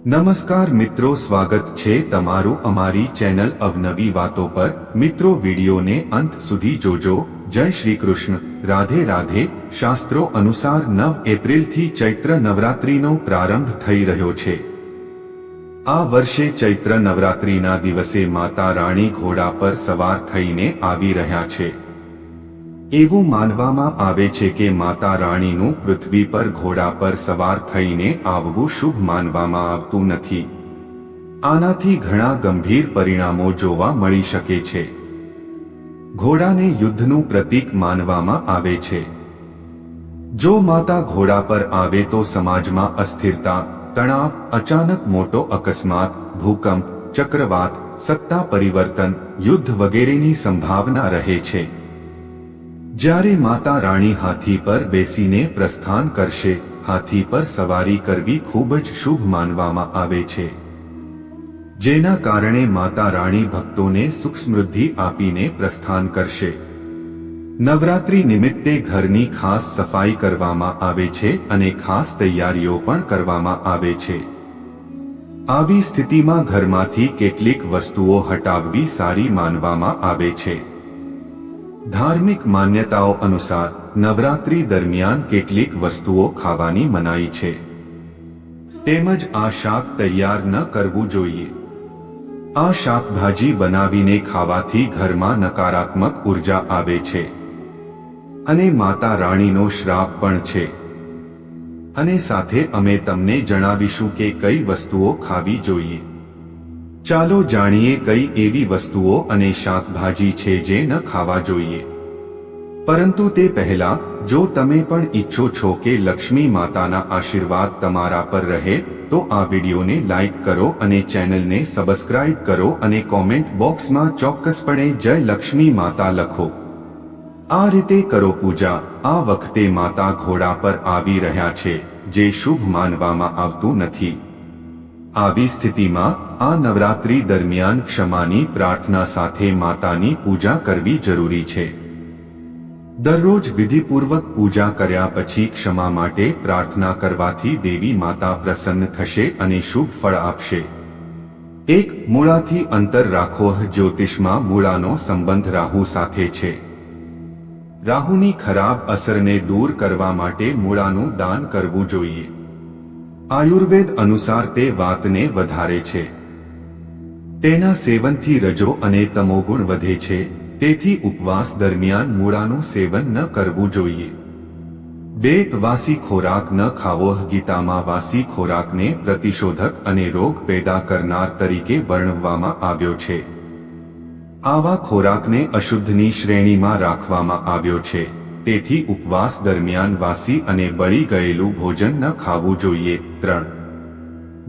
નમસ્કાર મિત્રો, સ્વાગત છે તમારું અમારી ચેનલ અવનવી વાતો પર। મિત્રો, વિડીયોને અંત સુધી જોજો। જય શ્રી કૃષ્ણ, રાધે રાધે। શાસ્ત્રો અનુસાર 9 એપ્રિલથી ચૈત્ર નવરાત્રિનો પ્રારંભ થઈ રહ્યો છે। આ વર્ષે ચૈત્ર નવરાત્રિના દિવસે માતા રાણી ઘોડા પર સવાર થઈને આવી રહ્યા છે। એવું માનવામાં આવે છે કે માતા રાણીનું પૃથ્વી પર ઘોડા પર સવાર થઈને આવવું શુભ માનવામાં આવતું નથી। આનાથી ઘણા ગંભીર પરિણામો જોવા મળી શકે છે। ઘોડાને યુદ્ધનું પ્રતીક માનવામાં આવે છે। જો માતા ઘોડા પર આવે તો સમાજમાં અસ્થિરતા, તણાવ, અચાનક મોટો અકસ્માત, ભૂકંપ, ચક્રવાત, સત્તા પરિવર્તન, યુદ્ધ વગેરેની સંભાવના રહે છે। જ્યારે માતા રાણી હાથી પર બેસીને પ્રસ્થાન કરશે, હાથી પર સવારી કરવી ખૂબ જ શુભ માનવામાં આવે છે, જેના કારણે માતા રાણી ભક્તોને સુખ સમૃદ્ધિ આપીને પ્રસ્થાન કરશે। નવરાત્રિ નિમિત્તે ઘરની ખાસ સફાઈ કરવામાં આવે છે અને ખાસ તૈયારીઓ પણ કરવામાં આવે છે। આવી સ્થિતિમાં ઘરમાંથી કેટલીક વસ્તુઓ હટાવવી સારી માનવામાં આવે છે। ધાર્મિક માન્યતાઓ અનુસાર નવરાત્રિ દરમિયાન કેટલીક વસ્તુઓ ખાવાની મનાઈ છે, તેમજ આ શાક તૈયાર ન કરવું જોઈએ। આ શાકભાજી બનાવીને ખાવાથી ઘરમાં નકારાત્મક ઉર્જા આવે છે અને માતા રાણીનો શ્રાપ પણ છે। અને સાથે અમે તમને જણાવીશું કે કઈ વસ્તુઓ ખાવી જોઈએ। ચાલો જાણીએ કઈ એવી વસ્તુઓ અને શાકભાજી છે જે ન ખાવા જોઈએ। પરંતુ તે પહેલા, જો તમે પણ ઈચ્છો છો કે લક્ષ્મી માતાના આશીર્વાદ તમારા પર રહે, તો આ વિડીયોને લાઈક કરો અને ચેનલને સબસ્ક્રાઇબ કરો અને કોમેન્ટ બોક્સમાં ચોક્કસપણે જય લક્ષ્મી માતા લખો। આ રીતે કરો પૂજા। આ વખતે માતા ઘોડા પર આવી રહ્યા છે, જે શુભ માનવામાં આવતું નથી। આવી સ્થિતિમાં આ નવરાત્રિ દરમિયાન ક્ષમાની પ્રાર્થના સાથે માતાની પૂજા કરવી જરૂરી છે। દરરોજ વિધિપૂર્વક પૂજા કર્યા પછી ક્ષમા માટે પ્રાર્થના કરવાથી દેવી માતા પ્રસન્ન થશે અને શુભ ફળ આપશે। 1. મૂળાથી અંતર રાખો। જ્યોતિષમાં મૂળાનો સંબંધ રાહુ સાથે છે। રાહુની ખરાબ અસરને દૂર કરવા માટે મૂળાનું દાન કરવું જોઈએ। આયુર્વેદ અનુસાર તે વાતને વધારે છે। તેના સેવનથી રજો અને તમોગુણ વધે છે, તેથી ઉપવાસ દરમિયાન મૂળાનું સેવન ન કરવું જોઈએ। 2. વાસી ખોરાક ન ખાવો। ગીતામાં વાસી ખોરાકને પ્રતિશોધક અને રોગ પેદા કરનાર તરીકે વર્ણવવામાં આવ્યો છે। આવા ખોરાકને અશુદ્ધની શ્રેણીમાં રાખવામાં આવ્યો છે, તેથી ઉપવાસ દરમિયાન વાસી અને બળી ગયેલું ભોજન ન ખાવું જોઈએ। 3.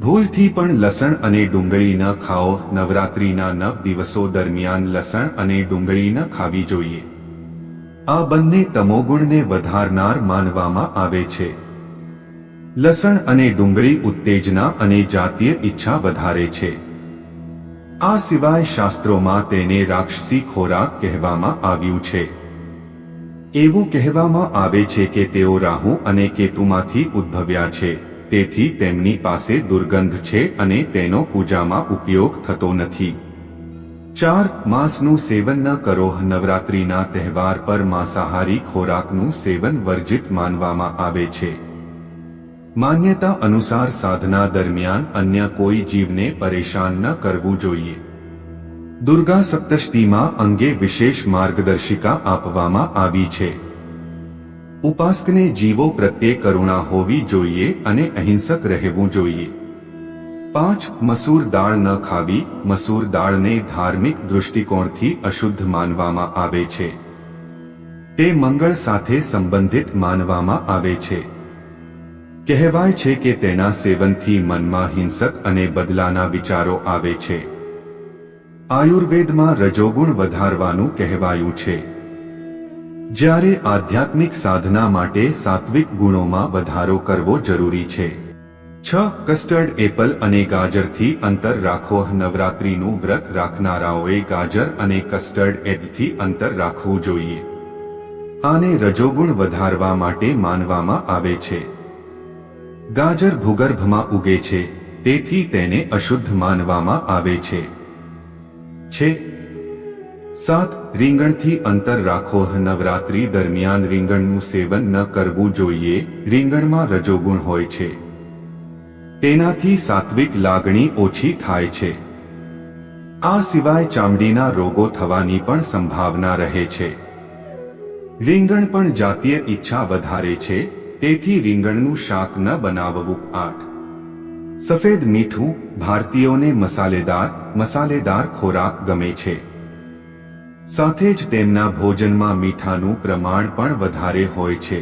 ભૂલથી પણ લસણ અને ડુંગળી ન ખાઓ। નવરાત્રિના 9 દિવસો દરમિયાન લસણ અને ડુંગળી ન ખાવી જોઈએ। આ બંને તમોગુણને વધારનાર માનવામાં આવે છે। લસણ અને ડુંગળી ઉત્તેજના અને જાતીય ઈચ્છા વધારે છે। આ સિવાય શાસ્ત્રોમાં તેને રાક્ષસી ખોરાક કહેવામાં આવ્યું છે। એવું કહેવામાં આવે છે કે તેઓ રાહુ અને કેતુમાંથી ઉદ્ભવ્યા છે, તેથી તેમની પાસે દુર્ગંધ છે અને તેનો પૂજામાં ઉપયોગ થતો નથી। 4. માંસનું સેવન ન કરો। નવરાત્રિના તહેવાર પર માંસાહારી ખોરાકનું સેવન વર્જિત માનવામાં આવે છે। માન્યતા અનુસાર સાધના દરમિયાન અન્ય કોઈ જીવને પરેશાન ન કરવું જોઈએ। દુર્ગા સપ્તશતીમાં અંગે વિશેષ માર્ગદર્શિકા આપવામાં આવી છે। ઉપાસકને જીવો પ્રત્યે કરુણા હોવી જોઈએ અને અહિંસક રહેવું જોઈએ। 5. મસૂર દાળ ન ખાવી। મસૂર દાળને ધાર્મિક દૃષ્ટિકોણથી અશુદ્ધ માનવામાં આવે છે। તે મંગળ સાથે સંબંધિત માનવામાં આવે છે। કહેવાય છે કે તેના સેવનથી મનમાં હિંસક અને બદલાના વિચારો આવે છે। આયુર્વેદમાં રજોગુણ વધારવાનું કહેવાયું છે, જ્યારે આધ્યાત્મિક સાધના માટે સાત્વિક ગુણોમાં વધારો કરવો જરૂરી છે। 6. કસ્ટર્ડ એપલ અને ગાજરથી અંતર રાખો। નવરાત્રિનું વ્રત રાખનારાઓએ ગાજર અને કસ્ટર્ડ એપલથી અંતર રાખવું જોઈએ। આને રજોગુણ વધારવા માટે માનવામાં આવે છે। ગાજર ભૂગર્ભમાં ઉગે છે, તેથી તેને અશુદ્ધ માનવામાં આવે છે. 7. રીંગણથી અંતર રાખો. નવરાત્રી દરમિયાન રીંગણનું સેવન ન કરવું જોઈએ. રીંગણમાં રજોગુણ હોય છે. તેનાથી સાત્વિક લાગણી ઓછી થાય છે. આ સિવાય ચામડીના રોગો થવાની પણ સંભાવના રહે છે. રીંગણ પણ જાતીય ઈચ્છા વધારે છે, તેથી રીંગણનું શાક ન બનાવવું. 8. સફેદ મીઠું. ભારતીયોને મસાલેદાર ખોરાક ગમે છે. સાથે જ તેમના ભોજનમાં મીઠાનું પ્રમાણ પણ વધારે હોય છે.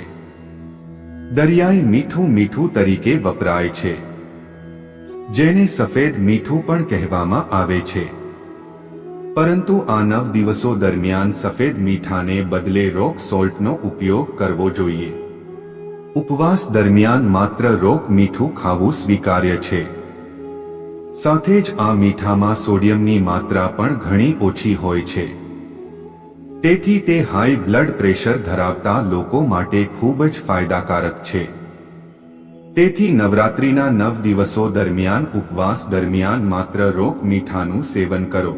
દરિયાઈ મીઠું તરીકે વપરાય છે, જેને સફેદ મીઠું પણ કહેવામાં આવે છે. પરંતુ આ 9 દિવસો દરમિયાન સફેદ મીઠાને બદલે રોક સોલ્ટનો ઉપયોગ કરવો જોઈએ. ઉપવાસ દરમિયાન માત્ર રોક મીઠું ખાવું સ્વીકાર્ય છે. સાથે જ આ મીઠામાં સોડિયમની માત્રા પણ ઘણી ઓછી હોય છે. તેથી તે હાઈ બ્લડ પ્રેશર ધરાવતા લોકો માટે ખૂબ જ ફાયદાકારક છે. તેથી નવરાત્રિના 9 દિવસો દરમિયાન ઉપવાસ દરમિયાન માત્ર રોક મીઠાનું સેવન કરો.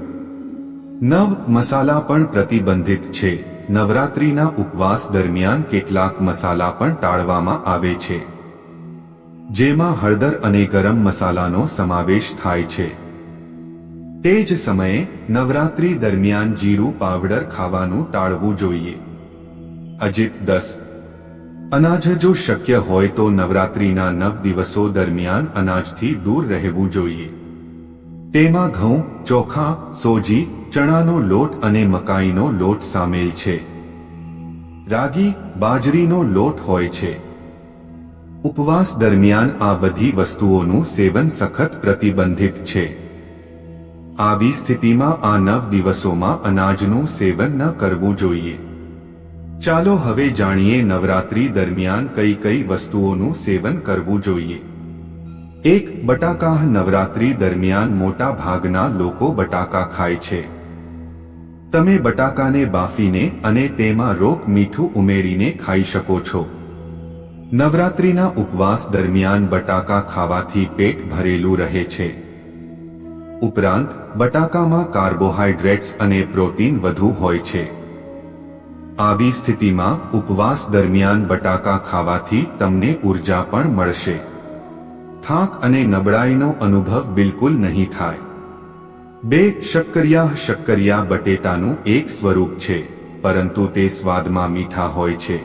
9 મસાલા પણ પ્રતિબંધિત છે. નવરાત્રિના ઉપવાસ દરમિયાન કેટલાક મસાલા પણ ટાળવામાં આવે છે, જેમાં હળદર અને ગરમ મસાલાનો સમાવેશ થાય છે. તે જ સમયે નવરાત્રી દરમિયાન જીરું પાવડર ખાવાનું ટાળવું જોઈએ. અજિત 10. અનાજ. જો શક્ય હોય તો નવરાત્રીના 9 દિવસો દરમિયાન અનાજથી દૂર રહેવું જોઈએ. તેમાં ઘઉં, ચોખા, સોજી, ચણાનો લોટ અને મકાઈનો લોટ સામેલ છે. રાગી, બાજરીનો લોટ હોય છે. ઉપવાસ દરમિયાન આ બધી વસ્તુઓનું સેવન સખત પ્રતિબંધિત છે. આવી સ્થિતિમાં આ 9 દિવસોમાં અનાજનું સેવન ન કરવું જોઈએ. ચાલો હવે જાણીએ નવરાત્રી દરમિયાન કઈ કઈ વસ્તુઓનું સેવન કરવું જોઈએ. 1. બટાકા. નવરાત્રી દરમિયાન મોટા ભાગના લોકો બટાકા ખાય છે. તમે બટાકાને બાફીને અને તેમાં રોક મીઠું ઉમેરીને ખાઈ શકો છો. નવરાત્રીના ઉપવાસ દરમિયાન બટાકા ખાવાથી પેટ ભરેલું રહે છે. ઉપરાંત બટાકામાં કાર્બોહાઈડ્રેટ્સ અને પ્રોટીન વધુ હોય છે. આવી સ્થિતિમાં ઉપવાસ દરમિયાન બટાકા ખાવાથી તમને ઉર્જા પણ મળશે. થાક અને નબળાઈનો અનુભવ બિલકુલ નહીં થાય. 2. શક્કરિયા. શક્કરિયા બટેટાનું એક સ્વરૂપ છે, પરંતુ તે સ્વાદમાં મીઠા હોય છે.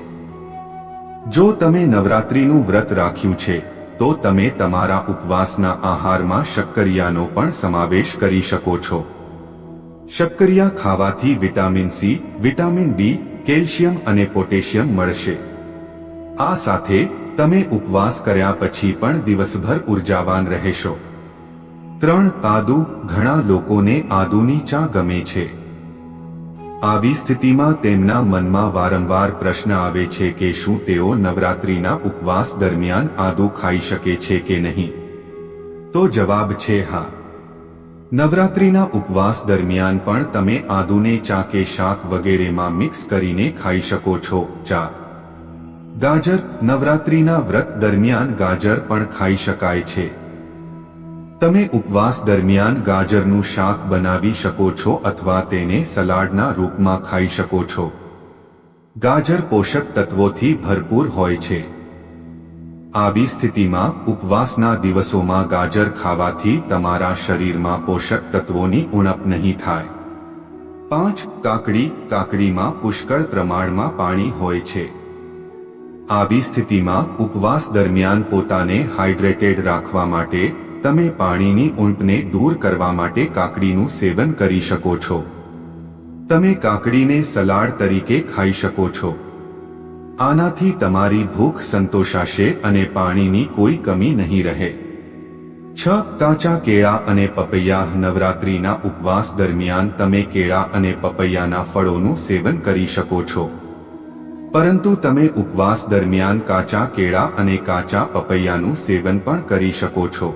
જો તમે નવરાત્રીનું વ્રત રાખ્યું છે તો તમે તમારા ઉપવાસના આહારમાં શક્કરિયાનો પણ સમાવેશ કરી શકો છો. શક્કરિયા ખાવાથી vitamin C, vitamin B, calcium અને પોટેશિયમ મળશે. આ સાથે તમે ઉપવાસ કર્યા પછી પણ દિવસભર ઉર્જાવાન રહેશો. 3. આદુ. ઘણા લોકોને આદુની ચા ગમે છે. આવી સ્થિતિમાં તેમના મનમાં વારંવાર પ્રશ્ન આવે છે કે શું તેઓ નવરાત્રીના ઉપવાસ દરમિયાન આદુ ખાઈ શકે છે કે નહીં? તો જવાબ છે હા. નવરાત્રીના ઉપવાસ દરમિયાન પણ તમે આદુને ચા કે શાક વગેરેમાં મિક્સ કરીને ખાઈ શકો છો. 4. ગાજર. નવરાત્રીના વ્રત દરમિયાન ગાજર પણ ખાઈ શકાય છે. તમે ઉપવાસ દરમિયાન ગાજરનું શાક બનાવી શકો છો અથવા તેને સલાડના રૂપમાં ખાઈ શકો છો. ગાજર પોષક તત્વોથી ભરપૂર હોય છે. આવી સ્થિતિમાં ઉપવાસના દિવસોમાં ગાજર ખાવાથી તમારા શરીરમાં પોષક તત્વોની ઉણપ નહીં થાય. 5. કાકડી. કાકડીમાં પુષ્કળ પ્રમાણમાં પાણી હોય છે. આવી સ્થિતિમાં ઉપવાસ દરમિયાન પોતાને હાઇડ્રેટેડ રાખવા માટે તમે પાણીની ઉણપને દૂર કરવા માટે કાકડીનું સેવન કરી શકો છો. તમે કાકડીને સલાડ તરીકે ખાઈ શકો છો. આનાથી તમારી ભૂખ સંતોષાશે અને પાણીની કોઈ કમી નહીં રહે. 6. કાચા કેળા અને પપૈયા. નવરાત્રીના ઉપવાસ દરમિયાન તમે કેળા અને પપૈયાના ફળોનું સેવન કરી શકો છો. પરંતુ તમે ઉપવાસ દરમિયાન કાચા કેળા અને કાચા પપૈયાનું સેવન પણ કરી શકો છો.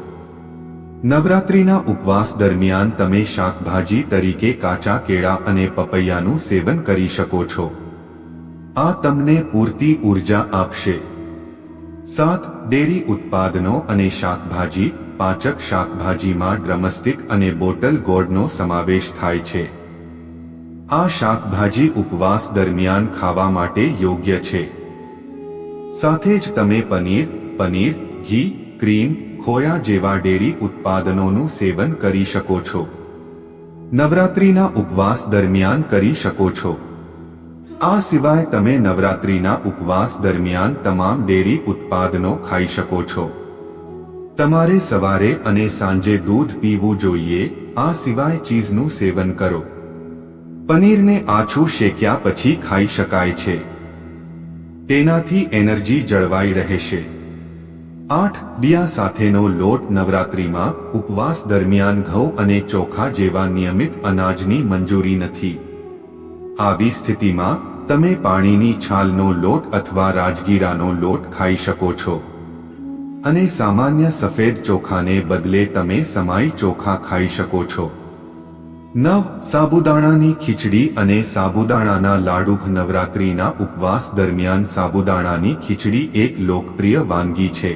નવરાત્રીના ઉપવાસ દરમિયાન તમે શાકભાજી તરીકે કાચા કેળા અને પપૈયાનું સેવન કરી શકો છો. આ તમને પૂરતી ઉર્જા આપશે. 7. ડેરી ઉત્પાદનો અને શાકભાજી. પાચક શાકભાજીમાં ડ્રમસ્ટિક અને બોટલ ગોળનો સમાવેશ થાય છે. આ શાકભાજી ઉપવાસ દરમિયાન ખાવા માટે યોગ્ય છે. સાથે જ તમે પનીર, ઘી, ક્રીમ, ખોયા જેવા ડેરી ઉત્પાદનોનું સેવન કરી શકો છો. નવરાત્રિના ઉપવાસ દરમિયાન કરી શકો છો. આ સિવાય તમે નવરાત્રિના ઉપવાસ દરમિયાન તમામ ડેરી ઉત્પાદનો ખાઈ શકો છો. તમારે સવારે અને સાંજે દૂધ પીવું જોઈએ. આ સિવાય ચીઝનું સેવન કરો. પનીરને આછું શેક્યા પછી ખાઈ શકાય છે. તેનાથી એનર્જી જળવાઈ રહેશે. 8 ડિયા સાથેનો લોટ. નવરાત્રિમાં ઉપવાસ દરમિયાન ઘઉં અને ચોખા જેવા નિયમિત અનાજની મંજૂરી નથી. આવી સ્થિતિમાં તમે પાણીની છાલનો લોટ અથવા રાજગીરાનો લોટ ખાઈ શકો છો. અને સામાન્ય સફેદ ચોખાને બદલે તમે સમાઈ ચોખા ખાઈ શકો છો. 9 સાબુદાણાની ખીચડી અને સાબુદાણાના લાડુ. નવરાત્રિના ઉપવાસ દરમિયાન સાબુદાણાની ખીચડી એક લોકપ્રિય વાનગી છે.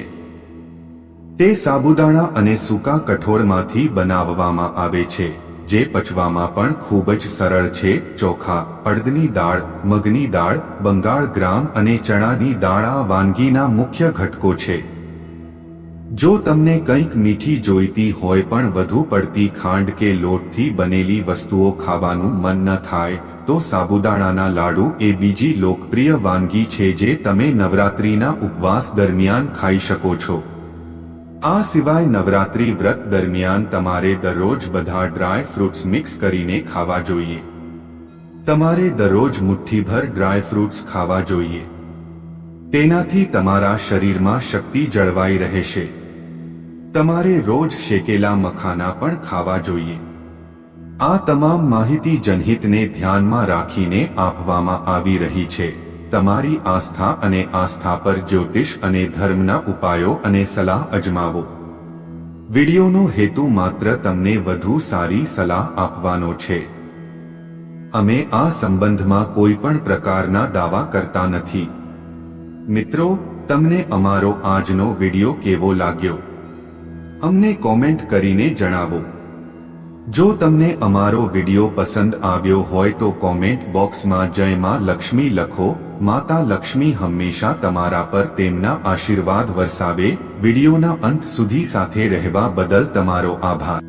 તે સાબુદાણા અને સૂકા કઠોળમાંથી બનાવવામાં આવે છે, જે પચવામાં પણ ખૂબ જ સરળ છે. ચોખા, અડદની દાળ, મગની દાળ, બંગાળ ગ્રામ અને ચણાની દાળ આ વાનગીના મુખ્ય ઘટકો છે. જો તમને કંઈક મીઠી જોઈતી હોય પણ વધુ પડતી ખાંડ કે લોટથી બનેલી વસ્તુઓ ખાવાનું મન ન થાય, તો સાબુદાણાના લાડુ એ બીજી લોકપ્રિય વાનગી છે જે તમે નવરાત્રિના ઉપવાસ દરમિયાન ખાઈ શકો છો. આ સિવાય નવરાત્રિ વ્રત દરમિયાન તમારે દરરોજ બધા ડ્રાય ફ્રૂટ્સ મિક્સ કરીને ખાવા જોઈએ. તમારે દરરોજ મુઠ્ઠીભર ડ્રાય ફ્રૂટ્સ ખાવા જોઈએ. તેનાથી તમારા શરીરમાં શક્તિ જળવાઈ રહેશે. તમારે રોજ શેકેલા મખાના પણ ખાવા જોઈએ. આ તમામ માહિતી જનહિતને ધ્યાનમાં રાખીને આપવામાં આવી રહી છે. તમારી આસ્થા અને આસ્થા પર જ્યોતિષ અને ધર્મના ઉપાયો અને સલાહ અજમાવો. વિડિયોનો હેતુ માત્ર તમને વધુ સારી સલાહ આપવાનો છે. અમે આ સંબંધમાં કોઈ પણ પ્રકારના દાવા કરતા નથી. મિત્રો, તમને અમારો આજનો વિડિયો કેવો લાગ્યો? અમને કોમેન્ટ કરીને જણાવો. જો તમને અમારો વિડિયો પસંદ આવ્યો હોય તો કોમેન્ટ બોક્સમાં જય માં લક્ષ્મી લખો. માતા લક્ષ્મી હંમેશા તમારા પર તેમના આશીર્વાદ વરસાવે. વિડિયોના અંત સુધી સાથે રહેવા બદલ તમારો આભાર.